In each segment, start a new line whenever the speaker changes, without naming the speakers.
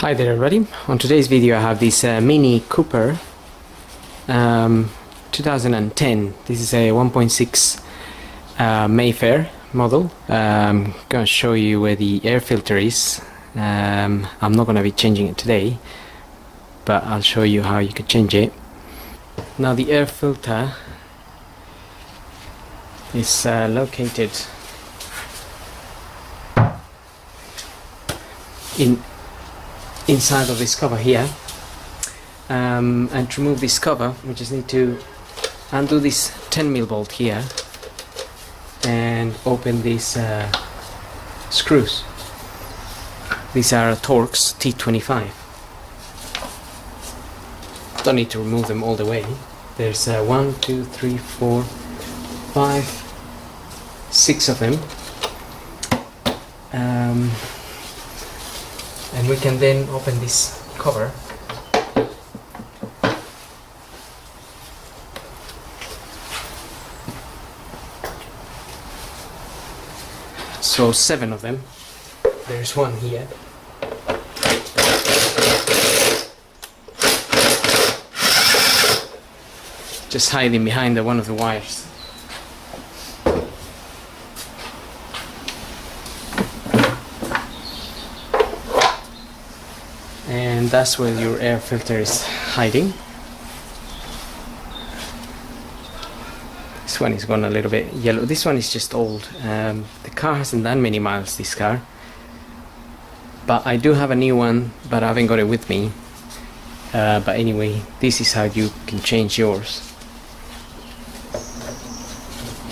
Hi there everybody. On today's video I have this mini Cooper 2010. This is a 1.6 Mayfair model. I'm going to show you where the air filter is. I'm not going to be changing it today, but I'll show you how you could change it. Now the air filter is located inside of this cover here, and to remove this cover we just need to undo this 10mm bolt here and open these screws. These are Torx T25. Don't need to remove them all the way. There's 1, 2, 3, 4, 5, 6 of them. And we can then open this cover. So 7 of them. There's one here. Just hiding behind one of the wires. And that's where your air filter is hiding. This one is gone a little bit yellow. This one is just old. The car hasn't done many miles, this car. But I do have a new one, but I haven't got it with me. But anyway, this is how you can change yours.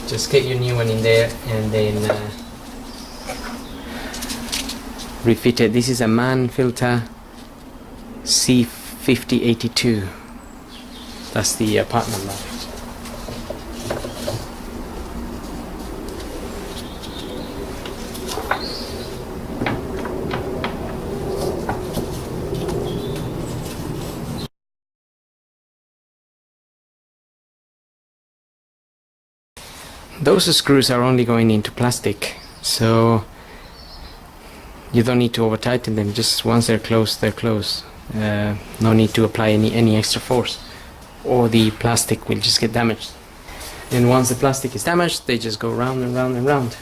Just get your new one in there and then refit it. This is a MAN filter C5082. That's the part number. Those screws are only going into plastic, so you don't need to over tighten them. Just once they're closed, they're closed. No need to apply any extra force, or the plastic will just get damaged. And once the plastic is damaged, they just go round and round and round.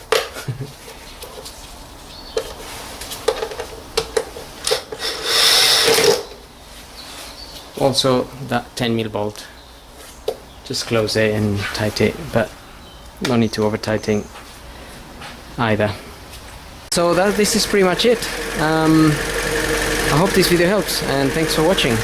Also, that 10mm bolt, just close it and tighten it, but no need to over tighten either. So this is pretty much it. I hope this video helps, and thanks for watching.